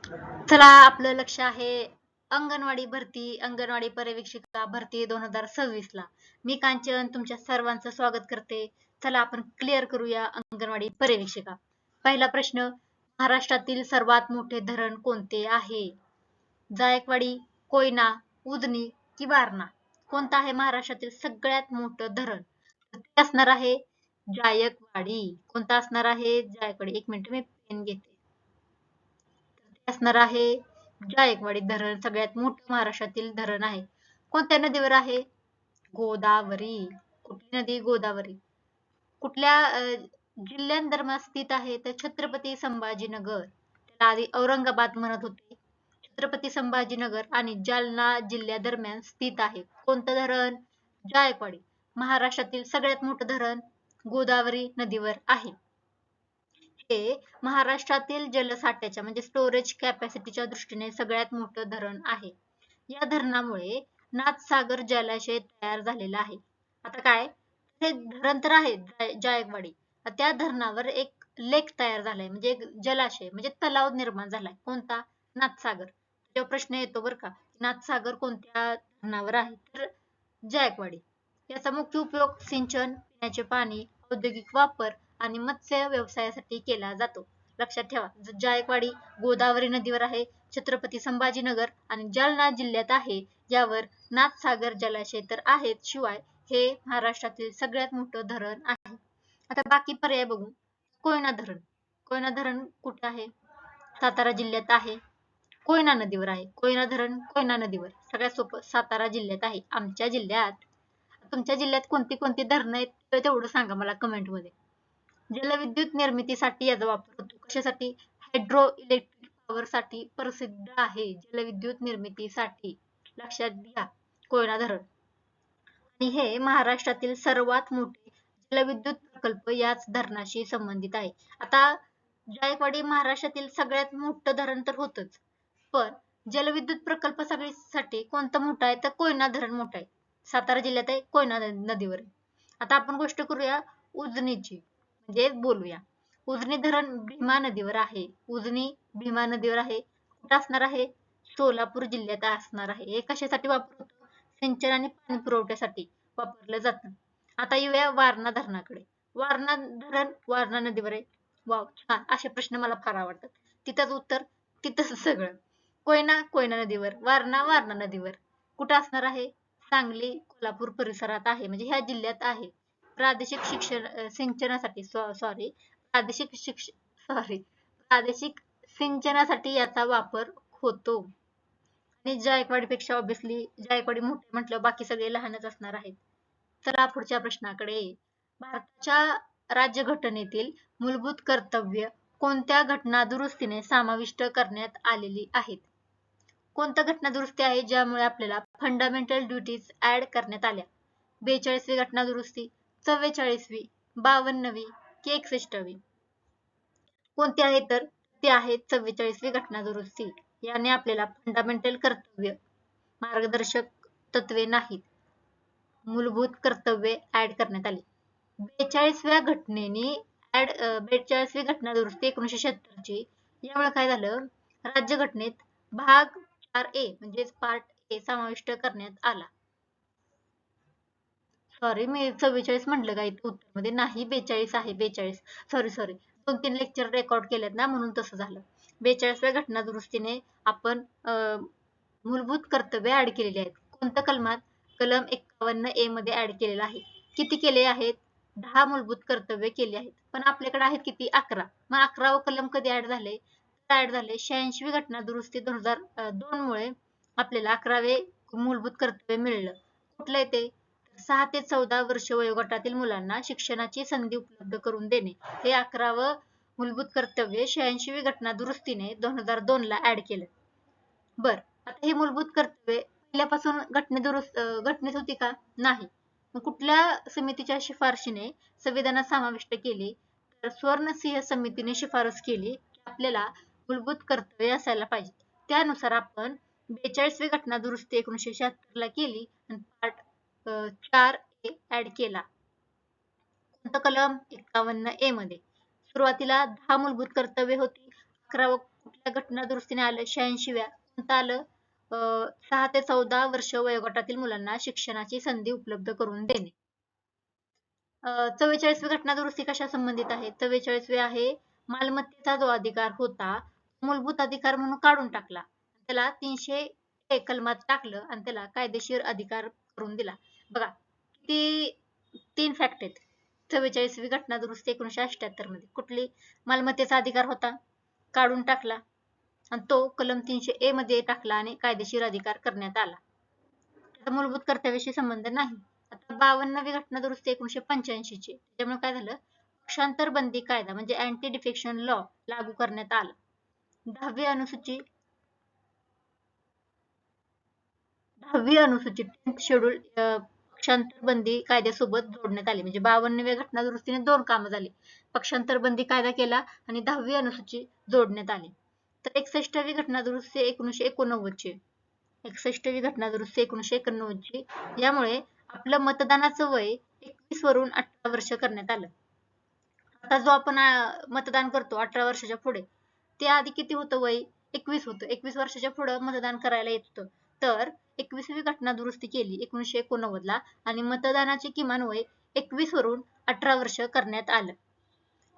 चला, आपलं लक्ष आहे अंगणवाडी पर्यवेक्षिका भरती 2026 ला. मी कांचन तुमच्या सर्वांचं स्वागत करते. चला आपण क्लिअर करूया अंगणवाडी पर्यवेक्षिका. पहिला प्रश्न, महाराष्ट्रातील सर्वात मोठे धरण कोणते आहे? जायकवाडी, कोयना, उजनी की वारणा? कोणतं आहे महाराष्ट्रातील सगळ्यात मोठं धरण? ते असणार आहे जायकवाडी. कोणतं असणार आहे? जायकवाडी. एक मिनिट मी पेन घेते. असणार आहे जायकवाडी धरण सगळ्यात मोठं महाराष्ट्रातील धरण आहे. कोणत्या नदीवर आहे? गोदावरी. कुठली नदी? गोदावरी. कुठल्या जिल्ह्यांदरम्यान स्थित आहे? तर छत्रपती संभाजीनगर. त्याला आधी औरंगाबाद म्हणत होते. छत्रपती संभाजीनगर आणि जालना जिल्ह्यादरम्यान स्थित आहे. कोणतं धरण? जायकवाडी. महाराष्ट्रातील सगळ्यात मोठं धरण गोदावरी नदीवर आहे. हे महाराष्ट्रातील जलसाठ्याच्या म्हणजे स्टोरेज कॅपॅसिटीच्या दृष्टीने सगळ्यात मोठं धरण आहे. या धरणामुळे नाथसागर जलाशय तयार झालेला आहे. आता काय, हे धरण तर आहे जायकवाडी, त्या धरणावर एक लेक तयार झालाय म्हणजे एक जलाशय म्हणजे तलाव निर्माण झालाय. कोणता? नाथसागर. तेव्हा प्रश्न येतो बरं का, नाथसागर कोणत्या धरणावर आहे? तर जायकवाडी. याचा मुख्य उपयोग सिंचन, पिण्याचे पाणी, औद्योगिक वापर आणि मत्स्य व्यवसायासाठी केला जातो. लक्षात ठेवा, जायकवाडी गोदावरी नदीवर आहे, छत्रपती संभाजीनगर आणि जालना जिल्ह्यात आहे. यावर नाथसागर जलाशय तर आहेत, शिवाय हे महाराष्ट्रातील सगळ्यात मोठं धरण आहे. आता बाकी पर्याय बघू. कोयना धरण. कोयना धरण कुठे आहे? सातारा जिल्ह्यात आहे. कोयना नदीवर आहे. कोयना धरण कोयना नदीवर. सगळ्यात सोपं, सातारा जिल्ह्यात आहे, आमच्या जिल्ह्यात. तुमच्या जिल्ह्यात कोणती कोणती धरणं आहेत तेवढं सांगा मला कमेंट मध्ये. जलविद्युत निर्मितीसाठी याचा वापर होतो. कशासाठी? हायड्रो इलेक्ट्रिक पॉवर साठी प्रसिद्ध आहे. जलविद्युत निर्मितीसाठी. लक्षात घ्या, कोयना धरण. आणि हे महाराष्ट्रातील सर्वात मोठे जलविद्युत प्रकल्प याच धरणाशी संबंधित आहे. आता जायकवाडी महाराष्ट्रातील सगळ्यात मोठं धरण तर होतच, पण जलविद्युत प्रकल्पासाठी कोणतं मोठं आहे? तर कोयना धरण मोठं आहे. सातारा जिल्ह्यात आहे, कोयना नदीवर आहे. आता आपण गोष्ट करूया उजनीची, म्हणजे बोलूया. उजनी धरण भीमा नदीवर आहे. उजनी भीमा नदीवर आहे. कुठं असणार आहे? सोलापूर जिल्ह्यात असणार आहे. हे कशासाठी वापरतो? सिंचन आणि पाणी पुरवठ्यासाठी वापरलं जातं. आता येऊया वारणा धरणाकडे. वारणा धरण वारणा नदीवर आहे. वाव, छान. असे प्रश्न मला फार आवडतात. तिथंच उत्तर, तिथंच सगळं. कोयना कोयना नदीवर. वारणा वारणा नदीवर. कुठं असणार आहे? सांगली कोल्हापूर परिसरात आहे, म्हणजे ह्या जिल्ह्यात आहे. प्रादेशिक शिक्षण सिंचनासाठी प्रादेशिक सिंचनासाठी याचा वापर होतो. आणि जायकवाडीपेक्षा ऑब्विसली जायकवाडी मोठे म्हटलं, बाकी सगळे लहानच असणार आहेत. चला पुढच्या प्रश्नाकडे. भारताच्या राज्यघटनेतील मूलभूत कर्तव्य कोणत्या घटना दुरुस्तीने समाविष्ट करण्यात आलेली आहेत? कोणत्या घटना दुरुस्ती आहे ज्यामुळे आपल्याला फंडामेंटल ड्युटीज ऍड करण्यात आल्या? 42वी घटना दुरुस्ती, 44वी, 52वी की 61वी? कोणती आहे? तर ती आहे 44वी घटना दुरुस्ती. याने आपल्याला फंडामेंटल कर्तव्य, मार्गदर्शक तत्वे नाहीत, मूलभूत कर्तव्ये ऍड करण्यात आली. 42व्या घटनेने 42वी घटना दुरुस्ती 1976 ची. यामुळे काय झालं? राज्यघटनेत भाग 4A म्हणजे पार्ट ए समाविष्ट करण्यात आला. सॉरी, मी 44 म्हटलं का इथं उत्तरमध्ये? नाही, 42 आहे. 42. सॉरी, 2-3 लेक्चर रेकॉर्ड केलेत ना, म्हणून तसं झालं. 42व्या घटना दुरुस्तीने आपण मूलभूत कर्तव्य ऍड केलेली आहेत. कोणत्या कलमात? कलम 51A मध्ये ऍड केलेलं आहे. किती केले आहेत? 10 मूलभूत कर्तव्य केले आहेत. पण आपल्याकडे आहेत किती? 11. मग 11वं कलम कधी ऍड झाले? ऍड झाले 86वी घटना दुरुस्ती 2002 मुळे आपल्याला 11वे मूलभूत कर्तव्य मिळलं. कुठलं ते? 6 ते 14 वर्ष वयोगटातील मुलांना शिक्षणाची संधी उपलब्ध करून देणे. हे 11वं मूलभूत कर्तव्य 86वी घटना दुरुस्तीने 2002 ला ऍड केलं. बर, आता हे मूलभूत कर्तव्य पहिल्यापासून घटनेत होती का? नाही. मग कुठल्या समितीच्या शिफारशीने संविधानात समाविष्ट केली? तर स्वर्णसिंह समितीने शिफारस केली की आपल्याला मूलभूत कर्तव्य असायला पाहिजे. त्यानुसार आपण 42वी घटना दुरुस्ती 1976 ला केली आणि पार्ट 4A ऍड केला. कोणतं कलम? 51A मध्ये. सुरुवातीला 10 मूलभूत कर्तव्य होती. 11वं कुठल्या घटना दुरुस्तीने आलं 86व्या. कोणतं आलं? 6 ते 14 वर्ष वयोगटातील मुलांना शिक्षणाची संधी उपलब्ध करून देणे. 44वी घटना दुरुस्ती कशा संबंधित आहे? 44वी आहे मालमत्तेचा जो अधिकार होता मूलभूत अधिकार म्हणून काढून टाकला. त्याला 300 कलमात टाकलं आणि त्याला कायदेशीर अधिकार करून दिला. बघा किती 3 फॅक्ट आहेत. 44वी घटना दुरुस्ती 1978 मध्ये कुठली? मालमत्तेचा अधिकार होता, काढून टाकला आणि तो कलम 300A मध्ये टाकला आणि कायदेशीर अधिकार करण्यात आला. त्याचा मूलभूत कर्तव्याशी संबंध नाही. आता 52वी घटना दुरुस्ती 1985 ची. त्यामुळे काय झालं? पक्षांतर बंदी कायदा म्हणजे अँटी डिफेक्शन लॉ लागू करण्यात आला. 10वी अनुसूची 10th शेड्यूल पक्षांतर बंदी कायद्यासोबत जोडण्यात आले. म्हणजे 52व्या घटना दुरुस्तीने 2 कामं झाली. पक्षांतर बंदी कायदा केला आणि 10वी अनुसूची जोडण्यात आली. तर 61वी घटना दुरुस्ती 1989 ची. 61वी घटना दुरुस्ती 1989 ची. यामुळे आपलं मतदानाचं वय 21 वरून 18 वर्ष करण्यात आलं. आता जो आपण मतदान करतो 18 वर्षाच्या पुढे, ते आधी किती होतं वय? 21 होतं. 21 वर्षाच्या पुढे मतदान करायला येत होतं. तर 21वी घटना दुरुस्ती केली 1989 ला आणि मतदानाचे किमान वय 21 वरून 18 वर्ष करण्यात आलं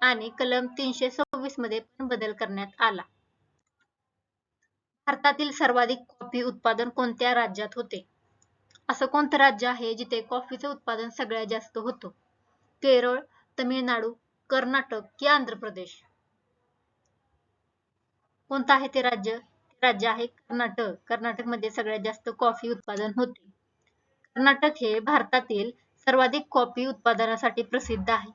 आणि कलम 326 मध्ये पण बदल करण्यात आला. भारतातील सर्वाधिक कॉफी उत्पादन कोणत्या राज्यात होते? असं कोणतं राज्य आहे जिथे कॉफीचं उत्पादन सगळ्यात जास्त होतं? केरळ, तमिळनाडू, कर्नाटक की आंध्र प्रदेश? कोणतं आहे ते राज्य? राज्य आहे कर्नाटक. कर्नाटकमध्ये सगळ्यात जास्त कॉफी उत्पादन होते. कर्नाटक हे भारतातील सर्वाधिक कॉफी उत्पादनासाठी प्रसिद्ध आहे.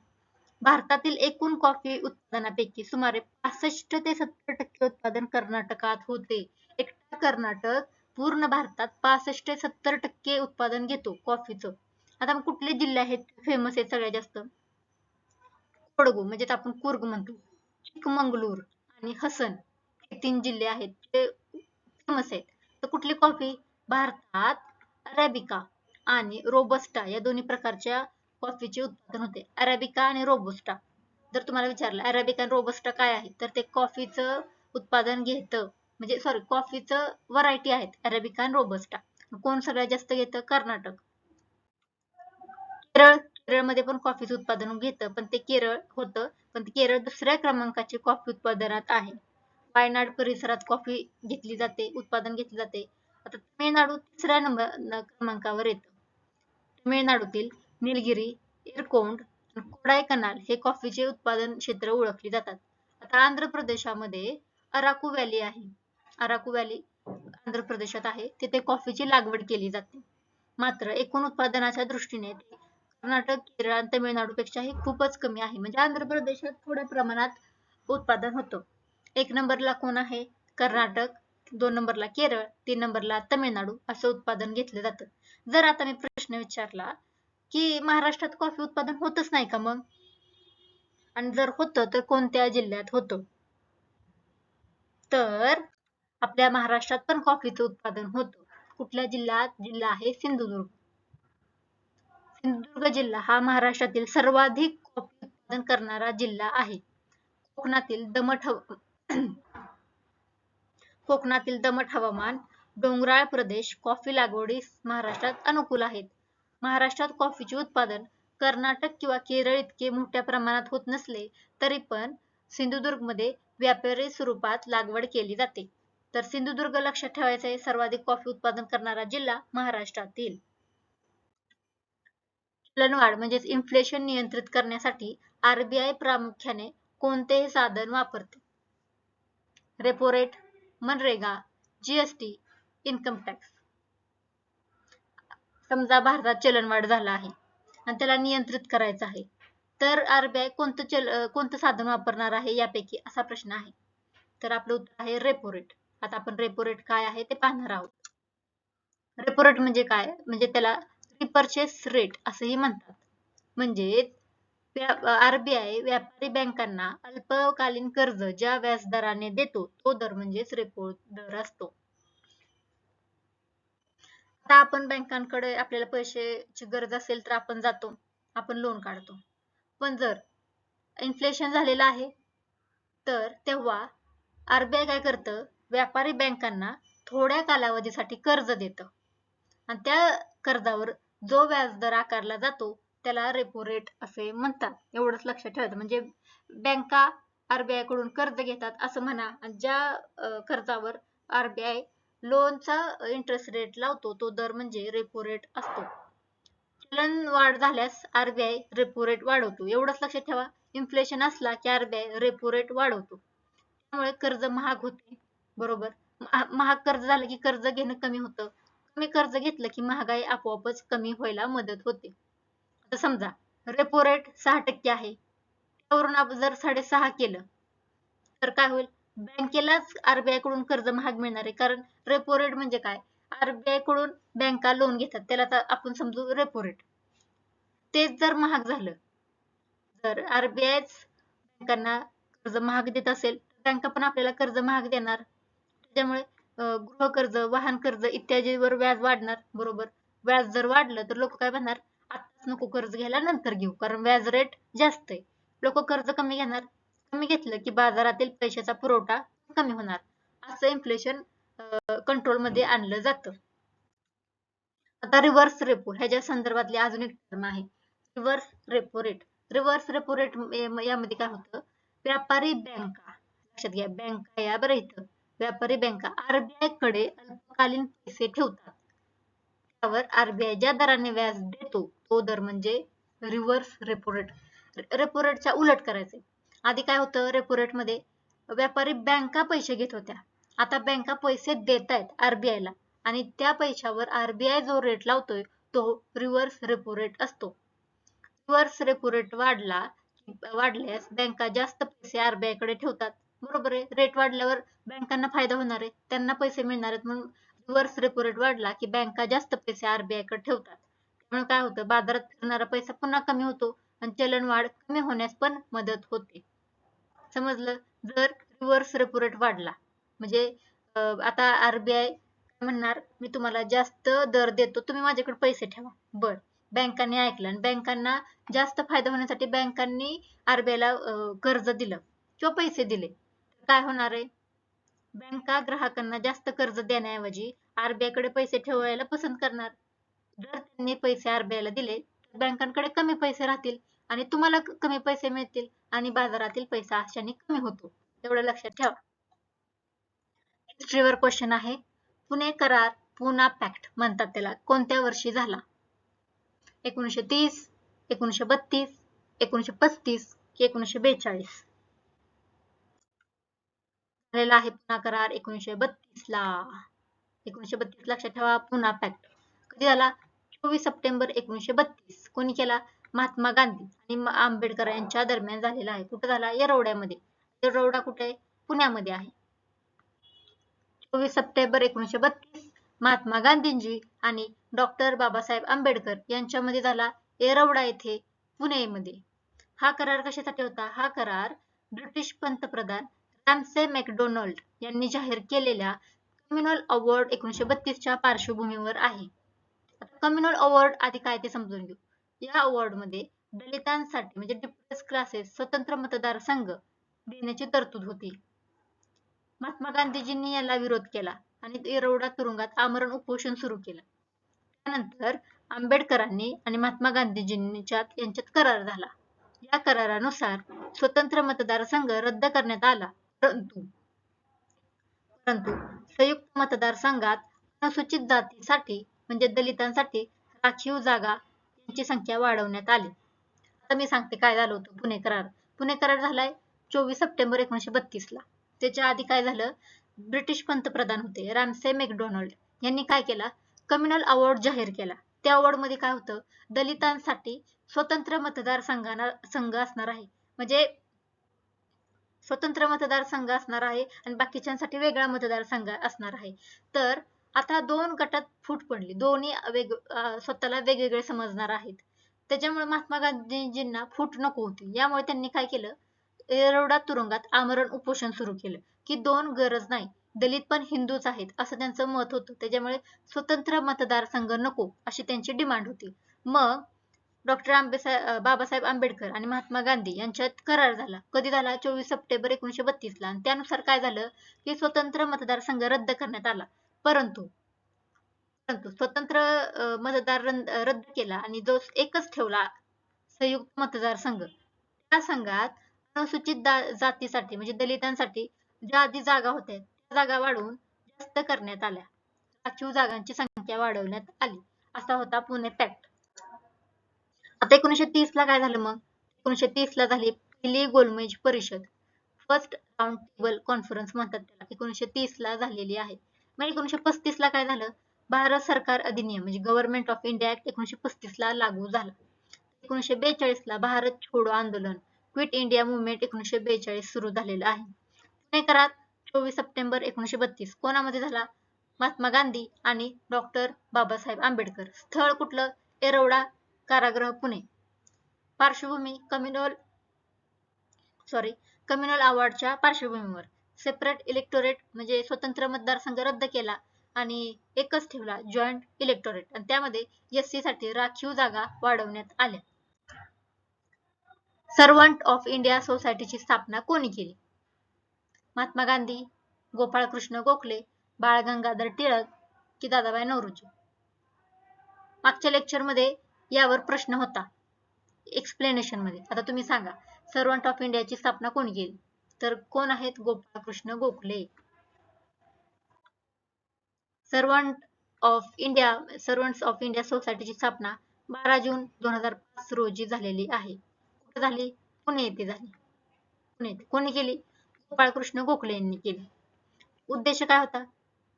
भारतातील एकूण कॉफी उत्पादनापैकी सुमारे 65 ते 70% उत्पादन कर्नाटकात होते. एकटा कर्नाटक पूर्ण भारतात 65 ते 70% उत्पादन घेतो कॉफीचं. आता कुठले जिल्हे आहेत फेमस आहेत सगळ्यात जास्त? कोडगू म्हणजे आपण कुर्ग म्हणतो, चिकमंगलूर आणि हसन हे 3 जिल्हे आहेत ते फेमस आहेत. तर कुठली कॉफी? भारतात अरेबिका आणि रोबस्टा या दोन्ही प्रकारच्या कॉफीचे उत्पादन होते. अरेबिका आणि रोबस्टा. जर तुम्हाला विचारलं अरेबिका आणि रोबस्टा काय आहे, तर ते कॉफीचं उत्पादन घेतं. म्हणजे सॉरी कॉफीचं व्हरायटी आहेत अरेबिका आणि रोबस्टा. कोण सगळ्यात जास्त घेतं? कर्नाटक. केरळमध्ये पण कॉफीचं उत्पादन घेतं, पण ते केरळ होतं, पण केरळ दुसऱ्या क्रमांकाचे कॉफी उत्पादनात आहे. वायनाड परिसरात कॉफी घेतली जाते, उत्पादन घेतले जाते. आता तमिळनाडू तिसऱ्या क्रमांकावर येतं. तमिळनाडूतील निलगिरी, इरकोंड, कोडाईकनाल हे कॉफीचे उत्पादन क्षेत्र ओळखली जातात. आता आंध्र प्रदेशामध्ये अराकू व्हॅली आहे. अराकू व्हॅली आंध्र प्रदेशात आहे. तिथे कॉफीची लागवड केली जाते. मात्र एकूण उत्पादनाच्या दृष्टीने कर्नाटक, केरळ आणि तमिळनाडूपेक्षाही खूपच कमी आहे. म्हणजे आंध्र प्रदेशात थोड्या प्रमाणात उत्पादन होतं. 1 नंबरला कोण आहे? कर्नाटक, 2 नंबरला केरळ, 3 नंबरला तमिळनाडू असं उत्पादन घेतलं जातं. जर आता मी प्रश्न विचारला की महाराष्ट्रात कॉफी उत्पादन होतच नाही का मग? आणि जर होतं तर कोणत्या जिल्ह्यात होतं? तर आपल्या महाराष्ट्रात पण कॉफीचं उत्पादन होतं. कुठल्या जिल्ह्यात? जिल्हा आहे सिंधुदुर्ग. सिंधुदुर्ग जिल्हा हा महाराष्ट्रातील सर्वाधिक कॉफी उत्पादन करणारा जिल्हा आहे. कोकणातील दमट हवामान, डोंगराळ प्रदेश कॉफी लागवडीस महाराष्ट्रात अनुकूल आहेत. महाराष्ट्रात कॉफीचे उत्पादन कर्नाटक किंवा केरळ इतके मोठ्या प्रमाणात होत नसले तरी पण सिंधुदुर्गमध्ये व्यापारी स्वरूपात लागवड केली जाते. तर सिंधुदुर्ग लक्षात ठेवायचा आहे सर्वाधिक कॉफी उत्पादन करणारा जिल्हा महाराष्ट्रातील. चलनवाढ म्हणजेच इन्फ्लेशन नियंत्रित करण्यासाठी आरबीआय प्रामुख्याने कोणते साधन वापरते? Repo rate, MNREGA, GST, income tax. समजा भारतात चलनवाढ झाला आहे आणि त्याला नियंत्रित करायचं आहे, तर आरबीआय कोणतं साधन वापरणार आहे यापैकी असा प्रश्न आहे. तर आपलं उत्तर आहे रेपो रेट. आता आपण रेपो रेट काय आहे ते पाहणार आहोत. रेपो रेट म्हणजे काय? म्हणजे त्याला रिपर्चेस रेट असंही म्हणतात. म्हणजे आरबीआय व्यापारी बँकांना अल्पकालीन कर्ज ज्या व्याजदराने देतो तो दर म्हणजेच रेपो दर असतो. आता आपण बँकांकडे आपल्याला पैशाची गरज असेल तर आपण जातो, आपण लोन काढतो. पण जर इन्फ्लेशन झालेलं आहे तर तेव्हा आरबीआय काय करतं, व्यापारी बँकांना थोड्या कालावधीसाठी कर्ज देतं आणि त्या कर्जावर जो व्याजदर आकारला जातो त्याला रेपो रेट असे म्हणतात. एवढंच लक्षात ठेवायचं. म्हणजे बँका आरबीआय कडून कर्ज घेतात असं म्हणा, आणि ज्या कर्जावर आरबीआय लोनचा इंटरेस्ट रेट लावतो तो दर म्हणजे रेपो रेट असतो. चलन वाढ झाल्यास आरबीआय रेपो रेट वाढवतो. एवढंच लक्षात ठेवा. इन्फ्लेशन असला की आरबीआय रेपो रेट वाढवतो. त्यामुळे कर्ज महाग होते. बरोबर. महाग कर्ज झालं की कर्ज घेणं कमी होतं. कमी कर्ज घेतलं की महागाई आपोआपच कमी व्हायला मदत होते. आता समजा रेपो रेट 6% आहे. त्यावरून आपण जर 6.5 केलं तर काय होईल, बँकेलाच आरबीआय कडून कर्ज महाग मिळणार आहे. कारण रेपो रेट म्हणजे काय, आरबीआय कडून बँका लोन घेतात त्याला तर आपण समजू रेपो रेट. तेच जर महाग झालं, जर आरबीआय बँकांना कर्ज महाग देत असेल तर बँका पण आपल्याला कर्ज महाग देणार. त्यामुळे गृहकर्ज, वाहन कर्ज इत्यादीवर व्याज वाढणार. बरोबर. व्याज जर वाढलं तर लोक काय म्हणणार, आताच नको कर्ज घ्यायला, नंतर घेऊ, कारण व्याज रेट जास्त आहे. लोक कर्ज कमी घेणार. कमी घेतलं की बाजारातील पैशाचा पुरवठा कमी होणार. असं इन्फ्लेशन कंट्रोल मध्ये आणलं जातं. आता रिव्हर्स रेपो ह्याच्या संदर्भातली अजून एक टर्म आहे, reverse repo rate. Reverse repo rate यामध्ये काय होतं, व्यापारी बँका, लक्षात घ्या बँका या बरं इथं, व्यापारी बँका आरबीआय कडे अल्पकालीन पैसे ठेवतात. त्यावर आरबीआय ज्या दराने व्याज देतो तो दर म्हणजे रिव्हर्स रेपो रेट. रेपो रेटच्या उलट करायचे. आधी काय होतं, रेपो रेट मध्ये व्यापारी बँका पैसे घेत होत्या. आता बँका पैसे देत आहेत आरबीआयला आणि त्या पैशावर आरबीआय जो रेट लावतोय तो रिव्हर्स रेपो रेट असतो. रिव्हर्स रेपो रेट वाढल्यास बँका जास्त पैसे आरबीआय कडे ठेवतात. बरोबर आहे. रेट वाढल्यावर बँकांना फायदा होणार आहे, त्यांना पैसे मिळणार आहेत. म्हणून रिव्हर्स रेपो रेट वाढला की बँका जास्त पैसे आरबीआय कडे ठेवतात. त्यामुळे काय होतं, बाजारात फिरणारा पैसा पुन्हा कमी होतो आणि चलनवाढ कमी होण्यास पण मदत होते. समजलं. जर रिव्हर्स रेपो रेट वाढला म्हणजे आता आरबीआय म्हणणार, मी तुम्हाला जास्त दर देतो, तुम्ही माझ्याकडे पैसे ठेवा. बर, बँकांनी ऐकलं आणि बँकांना जास्त फायदा होण्यासाठी बँकांनी आरबीआयला कर्ज दिलं किंवा पैसे दिले. काय होणार आहे, बँका ग्राहकांना जास्त कर्ज देण्याऐवजी आरबीआय कडे पैसे ठेवायला पसंत करणार. जर त्यांनी पैसे आरबीआयला दिले तर बँकांकडे कमी पैसे राहतील आणि तुम्हाला कमी पैसे मिळतील आणि बाजारातील पैसा अशाने कमी होतो. एवढं लक्षात ठेवा. हिस्ट्रीवर क्वेश्चन आहे. पुणे करार, पुना पॅक्ट म्हणतात त्याला, कोणत्या वर्षी झाला? 1930, 1932, 1935 की 1942? झालेला आहे पुना करार 1932 ला. 1932 लक्षात ठेवा. पुना पॅक्ट कधी झाला? 24 सप्टेंबर 1932. कोणी केला? महात्मा गांधी आणि आंबेडकर यांच्या दरम्यान झालेला आहे. कुठे झाला? येरवड्यामध्ये. येरवडा कुठे आहे? पुण्यामध्ये आहे. 24 सप्टेंबर 1932 महात्मा गांधींजी आणि डॉक्टर बाबासाहेब आंबेडकर यांच्यामध्ये झाला येरवडा येथे पुणेमध्ये. हा करार कशासाठी होता? हा करार ब्रिटिश पंतप्रधान रॅमसे मॅकडोनाल्ड यांनी जाहीर केलेल्या कम्युनल अवॉर्ड 1932 च्या पार्श्वभूमीवर आहे. आता कम्युनल अवॉर्ड आधी काय ते समजून घेऊ. या अवॉर्ड मध्ये दलितांसाठी म्हणजे डिप्रेस क्लासेस स्वतंत्र मतदारसंघ देण्याची तरतूद होती. महात्मा गांधीजींनी याला विरोध केला आणि येरवडा तुरुंगात आमरण उपोषण सुरू केलं. त्यानंतर आंबेडकरांनी आणि महात्मा यांच्यात करार झाला. या करारानुसार स्वतंत्र मतदारसंघ रद्द करण्यात आला. परंतु संयुक्त मतदारसंघात अनुसूचित जातीसाठी म्हणजे दलितांसाठी राखीव जागा यांची संख्या वाढवण्यात आली. आता मी सांगते काय झालं होतं. पुणे करार. पुणे करार झालाय 24 सप्टेंबर 1932 ला. त्याच्या आधी काय झालं, ब्रिटिश पंतप्रधान होते रॅमसे मॅकडोनाल्ड यांनी काय केला, कम्युनल अवॉर्ड जाहीर केला. त्या अवॉर्ड मध्ये काय होतं, दलितांसाठी स्वतंत्र संघ असणार आहे. म्हणजे स्वतंत्र मतदारसंघ असणार आहे आणि बाकीच्यांसाठी वेगळा मतदारसंघ असणार आहे. तर आता दोन गटात फूट पडली. दोन्ही स्वतःला वेगवेगळे समजणार आहेत. त्याच्यामुळे महात्मा गांधीजींना फूट नको होती. यामुळे त्यांनी काय केलं, येरवडा तुरुंगात आमरण उपोषण सुरू केलं की दोन गरज नाही, दलित पण हिंदूच आहेत असं त्यांचं मत होतं. त्याच्यामुळे स्वतंत्र मतदारसंघ नको अशी त्यांची डिमांड होती. मग डॉक्टर बाबासाहेब आंबेडकर आणि महात्मा गांधी यांच्यात करार झाला. कधी झाला? 24 सप्टेंबर 1932 ला. आणि त्यानुसार काय झालं की स्वतंत्र मतदारसंघ रद्द करण्यात आला. परंतु स्वतंत्र मतदार रद्द केला आणि जो एकच ठेवला संयुक्त मतदारसंघ. त्या संघात अनुसूचित जातीसाठी म्हणजे दलितांसाठी ज्या आधी जागा होत्या त्या जागा वाढवून जास्त करण्यात आल्या. राखीव जागांची संख्या वाढवण्यात आली. असा होता पुणे पॅक्ट. आता 1930 ला काय झालं मग? 1930 ला झाली पहिली गोलमेज परिषद. फर्स्ट राऊंड टेबल कॉन्फरन्स म्हणतात त्याला. 1930 ला झालेली आहे. मग 1935 ला काय झालं? भारत सरकार अधिनियम म्हणजे गव्हर्नमेंट ऑफ इंडिया ऍक्ट 1935 ला लागू झाला. 1942 ला भारत छोडो आंदोलन क्विट इंडिया मुवमेंट 1942 सुरू झालेलं आहे. पुणे करार 24 सप्टेंबर 1932 कोणामध्ये झाला? महात्मा गांधी आणि डॉक्टर बाबासाहेब आंबेडकर. स्थळ कुठलं? येरवडा कारागृह पुणे. पार्श्वभूमी कम्युनल अवॉर्डच्या पार्श्वभूमीवर सेपरेट इलेक्टोरेट म्हणजे स्वतंत्र मतदारसंघ रद्द केला आणि एकच ठेवला जॉईंट इलेक्टोरेट आणि त्यामध्ये एससी साठी राखीव जागा वाढवण्यात आल्या. सर्वंट ऑफ इंडिया सोसायटीची स्थापना कोणी केली? महात्मा गांधी, गोपाळकृष्ण गोखले, बाळ गंगाधर टिळक की दादाभाई नौरोजी. मागच्या लेक्चर मध्ये यावर प्रश्न होता एक्सप्लेनेशन मध्ये. आता तुम्ही सांगा सर्वंट ऑफ इंडियाची स्थापना कोणी केली? तर कोण आहेत? Gopalkrishna Gokhale. Servants of India सोसायटीची स्थापना 12 जून 2005 रोजी झालेली आहे. कुठे झाली? पुणे येथे झाली. पुणे येथे. कोणी केली? गोपाळकृष्ण गोखले यांनी केली. उद्देश काय होता?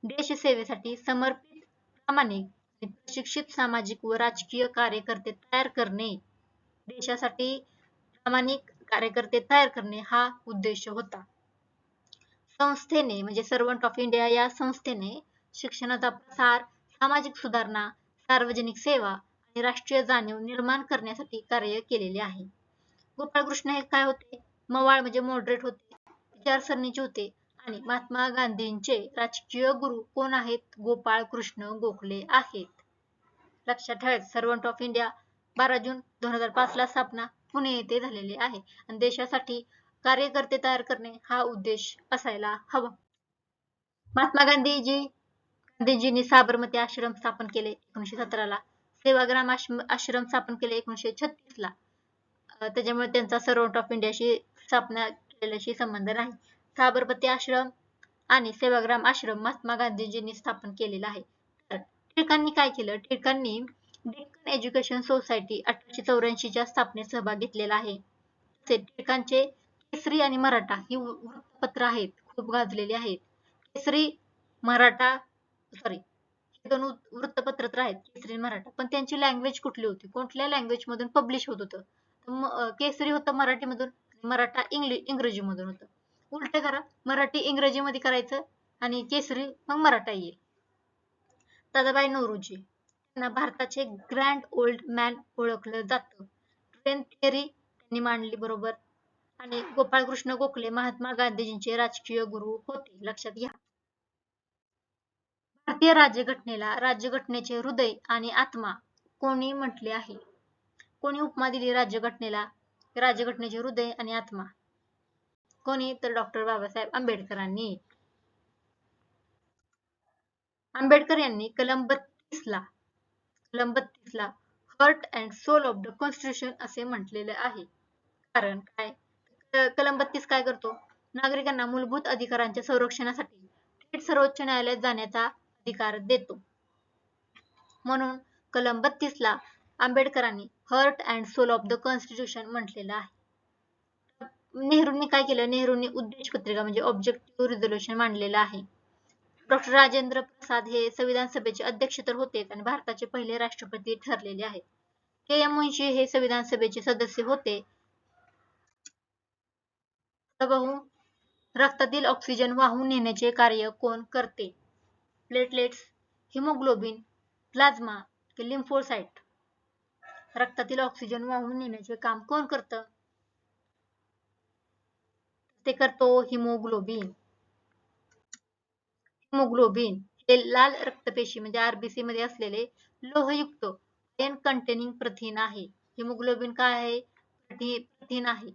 देशसेवेसाठी समर्पित, प्रामाणिक आणि प्रशिक्षित सामाजिक व राजकीय कार्यकर्ते तयार करणे. देशासाठी प्रामाणिक कार्यकर्ते तयार करणे हा उद्देश होता. संस्थेने म्हणजे सर्वंट ऑफ इंडिया या संस्थेने शिक्षणाचा प्रसार, सामाजिक सुधारणा, सार्वजनिक सेवा आणि राष्ट्रीय जाणीव निर्माण करण्यासाठी कार्य केलेले आहे. गोपाळकृष्ण हे काय होते? मवाळ म्हणजे मॉडरेट होते, विचारसरणीचे होते आणि महात्मा गांधींचे राजकीय गुरु कोण आहेत? गोपाळकृष्ण गोखले आहेत. लक्षात ठेवायचं. सर्वंट ऑफ इंडिया 12 जून 2005 ला स्थापना पुणे येथे झालेली आहे आणि देशासाठी कार्यकर्ते तयार करणे हा उद्देश असायला हवा. महात्मा गांधीजींनी साबरमती आश्रम स्थापन केले 1917 ला. सेवाग्राम आश्रम स्थापन केले 1936 ला. त्याच्यामुळे त्यांचा सर्वंट ऑफ इंडियाशी स्थापना केलेल्याशी संबंध नाही. साबरमती आश्रम आणि सेवाग्राम आश्रम महात्मा गांधीजींनी स्थापन केलेला आहे. तर टिळकांनी काय केलं? टिळकांनी डेक्कन एज्युकेशन सोसायटी 1884 च्या स्थापनेत सहभाग घेतलेला आहे. टिळकांचे केसरी आणि मराठा ही वृत्तपत्र आहेत, खूप गाजलेली आहेत. केसरी मराठा हे दोन वृत्तपत्र तर आहेत, केसरी आणि मराठा. पण त्यांची लँग्वेज कुठली होती? कुठल्या लँग्वेज मधून पब्लिश होत होतं? केसरी होतं मराठी मधून, मराठा इंग्रजी मधून होतं. उलट करा, मराठी इंग्रजी मध्ये करायचं आणि केसरी मग मराठा येईल. दादाभाई नौरोजी त्यांना भारताचे ग्रँड ओल्ड मॅन ओळखलं जातं. ट्रेन थिअरी त्यांनी मांडली बरोबर. आणि गोपाळकृष्ण गोखले महात्मा गांधीजींचे राजकीय गुरु होते. लक्षात घ्या. भारतीय राज्यघटनेला राज्यघटनेचे हृदय आणि आत्मा कोणी म्हटले आहे? कोणी उपमा दिली राज्यघटनेला? राज्यघटनेचे हृदय आणि आत्मा कोणी? तर डॉक्टर बाबासाहेब आंबेडकरांनी. आंबेडकर यांनी कलम 32 ला heart and soul of the constitution असे म्हटलेले आहे. कारण काय? कलम 32 काय करतो? नागरिकांना मूलभूत अधिकारांच्या संरक्षणासाठी थेट सर्वोच्च न्यायालयात जाण्याचा अधिकार देतो. म्हणून कलम 32 ला आंबेडकरांनी heart and soul of the constitution म्हटलेलं आहे. नेहरूंनी काय केलं? नेहरूंनी उद्देश पत्रिका म्हणजे ऑब्जेक्टिव्ह रिझोल्यूशन मांडलेलं आहे. डॉक्टर राजेंद्र प्रसाद हे संविधान सभेचे अध्यक्ष तर होते आणि भारताचे पहिले राष्ट्रपती ठरलेले आहेत. के एम मुन्शी हे संविधान सभेचे सदस्य होते. रक्तातील ऑक्सिजन वाहून नेण्याचे कार्य कोण करते? प्लेटलेट्स, हिमोग्लोबिन, प्लाझ्मा की लिम्फोसाइट. रक्तातील ऑक्सिजन वाहून नेण्याचे काम कोण करतं? ते करतो हिमोग्लोबिन. हिमोग्लोबिन हे लाल रक्तपेशी म्हणजे आरबीसी मध्ये असलेले लोहयुक्त आयर्न कंटेनिंग प्रथिन आहे. हिमोग्लोबिन काय आहे? प्रथिन आहे.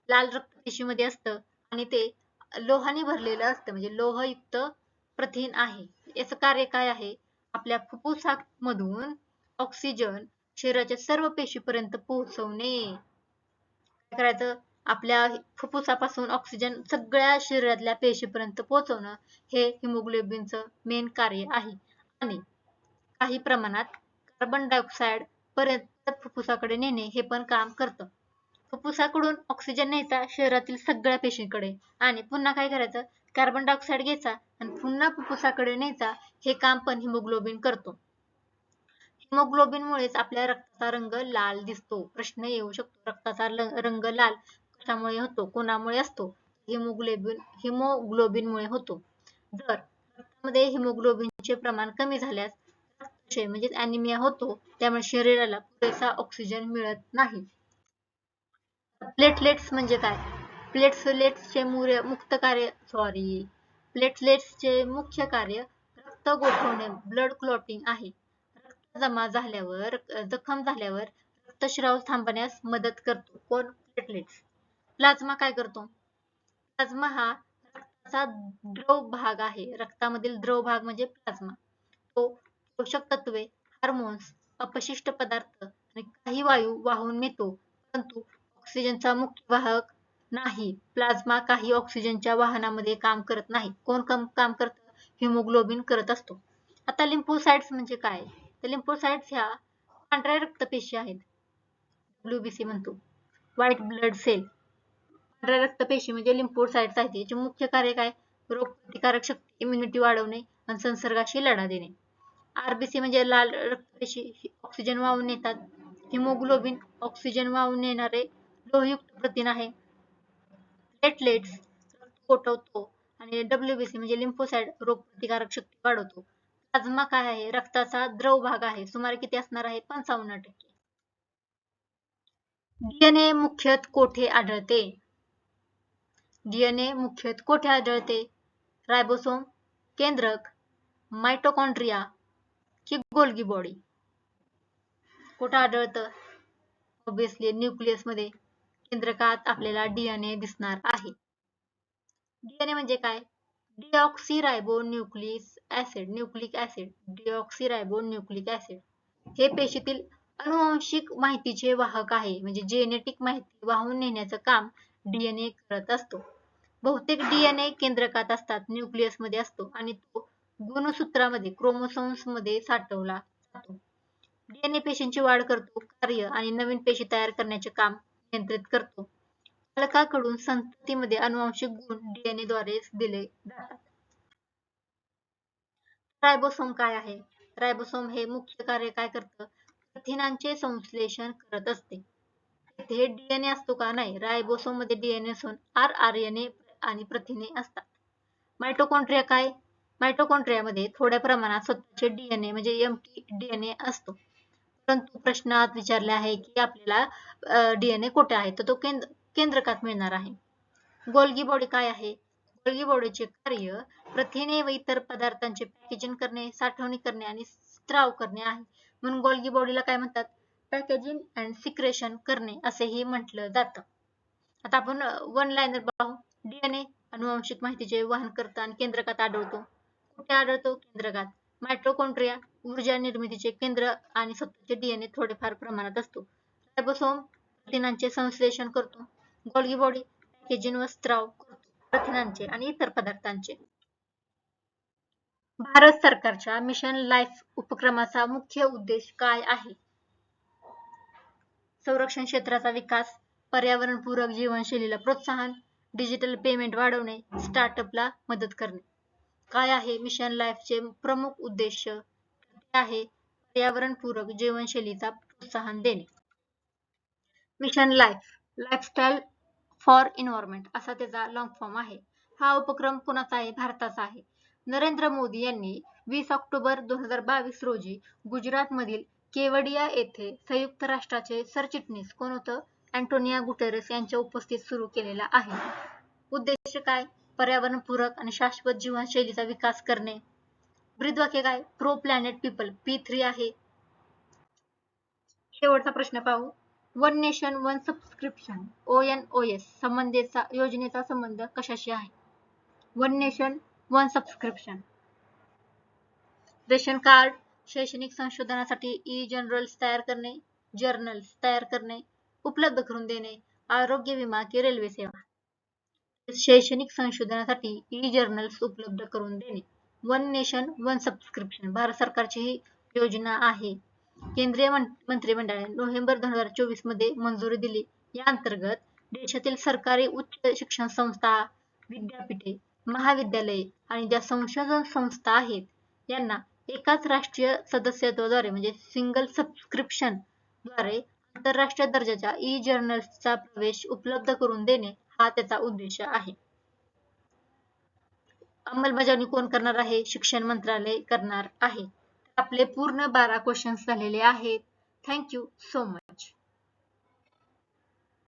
लाल रक्तपेशीमध्ये असतं आणि ते लोहाने भरलेलं असतं, म्हणजे लोहयुक्त प्रथिन आहे. याचं कार्य काय आहे? आपल्या फुफ्फुसामधून ऑक्सिजन शरीराच्या सर्व पेशीपर्यंत पोहोचवणे. काय करायचं? आपल्या फुफ्फुसापासून ऑक्सिजन सगळ्या शरीरातल्या पेशीपर्यंत पोहोचवणं हे हिमोग्लोबिनचं मेन कार्य आहे. आणि काही प्रमाणात कार्बन डायऑक्साइड परत फुफ्फुसाकडे नेणे हे पण काम करतं. फुफ्फुसाकडून ऑक्सिजन न्यायचा शरीरातील सगळ्या पेशींकडे आणि पुन्हा काय करायचं? कार्बन डायऑक्साइड घ्यायचा आणि पुन्हा फुफ्फुसाकडे न्यायचा. हे काम पण हिमोग्लोबिन करतो. हिमोग्लोबिनमुळेच आपल्या रक्ताचा रंग लाल दिसतो. प्रश्न येऊ शकतो, रक्ताचा रंग लाल कशामुळे होतो? कोणामुळे असतो? हिमोग्लोबिनमुळे होतो. जर रक्तामध्ये हिमोग्लोबिनचे प्रमाण कमी झाल्यास रक्तक्षय म्हणजे अॅनिमिया होतो. त्यामुळे शरीराला पुरेसा ऑक्सिजन मिळत नाही. प्लेटलेट्स म्हणजे काय? प्लेटलेट्सचे मुख्य कार्य रक्त गोठवणे, ब्लड क्लॉटिंग आहे. रक्त जखम झाल्यावर रक्तस्राव थांबण्यास मदत करतो. कोण? प्लेटलेट्स. प्लाझ्मा काय करतो? प्लाझ्मा हा रक्ताचा द्रव भाग आहे. रक्तामधील द्रव भाग म्हणजे प्लाझ्मा. तो पोषक तत्वे, हार्मोन्स, अपशिष्ट पदार्थ आणि काही वायू वाहून नेतो, परंतु ऑक्सिजनचा मुख्य वाहक नाही. प्लाझ्मा काही ऑक्सिजनच्या वाहनामध्ये काम करत नाही. कोण काम करतं? हिमोग्लोबिन करत असतो. आता लिम्फोसाइट्स म्हणजे काय? तर लिम्फोसाइट्स ह्या पांढऱ्या रक्तपेशी आहेत. WBC म्हणतो, व्हाईट ब्लड सेल. पांढऱ्या रक्तपेशी म्हणजे लिम्फोसाइट्स आहेत. याचे मुख्य कार्य काय? रोगप्रतिकारक शक्ती, इम्युनिटी वाढवणे आणि संसर्गाशी लढा देणे. RBC म्हणजे लाल रक्तपेशी ऑक्सिजन वाहून नेतात. हिमोग्लोबिन ऑक्सिजन वाहून नेणारे लोहयुक्त प्रथिन आहे. प्लेटलेट्स रक्त गोठवतो आणि WBC म्हणजे लिम्फोसाइट रोगप्रतिकारक शक्ती वाढवतो. प्लाझ्मा काय आहे? रक्ताचा द्रव भाग आहे. सुमारे किती असणार आहे? 55%. DNA मुख्यतः कोठे आढळते? DNA मुख्यतः कोठे आढळते? रायबोसोम, केंद्रक, माइटोकॉन्ड्रिया की गोल्गी बॉडी? कुठं आढळतं? ऑब्विसली न्यूक्लियस मध्ये. केंद्रकात आपल्याला DNA दिसणार आहे. DNA म्हणजे काय? डिऑक्सिरायबो न्यूक्लिक ऍसिड. डिऑक्सिरायबो न्यूक्लिक ऍसिड हे पेशीतील अनुवांशिक माहितीचे वाहक आहे. म्हणजे जेनेटिक माहिती वाहून नेण्याचं काम DNA करत असतो. बहुतेक DNA केंद्रकात असतात, न्यूक्लियस मध्ये असतो आणि तो गुणसूत्रामध्ये क्रोमोसोम्स मध्ये साठवला जातो. DNA पेशींची वाढ करतो, कार्य आणि नवीन पेशी तयार करण्याचे काम नियंत्रित करतो. पालकाकडून संततीमध्ये अनुवांशिक गुण DNA द्वारे दिले जातात. रायबोसोम काय आहे? रायबोसोम हे मुख्य कार्य काय करतं? प्रथिनांचे संश्लेषण करत असते. इथे DNA असतो का? नाही. रायबोसोम मध्ये DNA असून rRNA आणि प्रथिने असतात. माइटोकॉन्ड्रिया काय? माइटोकॉन्ड्रियामध्ये थोड्या प्रमाणात स्वतःचे DNA म्हणजे mtDNA असतो. परंतु प्रश्नात विचारले आहे की आपल्याला DNA कुठे आहे? तर तो केंद्रकात मिळणार आहे. गोल्गी बॉडी काय आहे? गोल्गी बॉडीचे कार्य प्रथिने व इतर पदार्थांचे पॅकेजिंग करणे, साठवणी करणे आणि स्त्राव करणे आहे. म्हणून गोल्गी बॉडीला काय म्हणतात? पॅकेजिंग अँड सिक्रेशन करणे असेही म्हटलं जातं. आता आपण वन लाईनर पाहू. DNA अनुवांशिक माहितीचे वहन करतं आणि केंद्रकात आढळतो. कुठे आढळतो? केंद्रकात. माइटोकॉन्ड्रिया ऊर्जा निर्मितीचे केंद्र आणि स्वतःचे DNA थोडेफार प्रमाणात असतो. रायबोसोम प्रथिनांचे संश्लेषण करतो. गोल्गी बॉडी पॅकेजिंग व स्त्राव करतो प्रथिनांचे आणि इतर पदार्थांचे. भारत सरकारच्या मिशन लाईफ उपक्रमाचा मुख्य उद्देश काय आहे? संरक्षण क्षेत्राचा विकास, पर्यावरणपूरक जीवनशैलीला प्रोत्साहन, डिजिटल पेमेंट वाढवणे, स्टार्टअपला मदत करणे. काय आहे मिशन लाईफचे प्रमुख उद्देश? ते आहे पर्यावरणपूरक जीवनशैलीचा प्रोत्साहन देणे. Mission life, lifestyle for environment असा त्याचा लॉंग फॉर्म आहे. हा उपक्रम कोणाचा आहे? भारताचा आहे. नरेंद्र मोदी यांनी 20 ऑक्टोबर 2022 रोजी गुजरातमधील केवडिया येथे संयुक्त राष्ट्राचे सरचिटणीस कोण होतं? अँटोनिया गुटेरेस यांच्या उपस्थितीत सुरू केलेला आहे. उद्देश काय? पर्यावरणपूरक आणि शाश्वत जीवनशैलीचा विकास करणे. ब्रीदवाक्य काय? प्रो प्लॅनेट पीपल, P3 आहे. शेवटचा प्रश्न पाहू. One nation one subscription ONOS संबंधीचा योजनेचा संबंध कशाशी आहे? One nation one subscription ration card, शैक्षणिक संशोधनासाठी जर्नल्स तयार करणे, उपलब्ध करून देणे, आरोग्य विमा की रेल्वे सेवा. शैक्षणिक संशोधनासाठी जर्नल्स उपलब्ध करून देणे. One nation one subscription Bharat सरकारची ही योजना आहे. केंद्रीय मंत्रिमंडळाने नोव्हेंबर 2024 मध्ये मंजुरी दिली. या अंतर्गत देशातील सरकारी उच्च शिक्षण संस्था, विद्यापीठे, महाविद्यालये आणि ज्या संशोधन संस्था आहेत यांना एकाच राष्ट्रीय सदस्यत्वाद्वारे म्हणजे सिंगल सबस्क्रिप्शन द्वारे आंतरराष्ट्रीय दर्जाच्या जर्नल्सचा प्रवेश उपलब्ध करून देणे हा त्याचा उद्देश आहे. अंमलबजावणी कोण करणार आहे? शिक्षण मंत्रालय करणार आहे. आपले पूर्ण 12 क्वेश्चन्स झालेले आहेत. Thank you so much.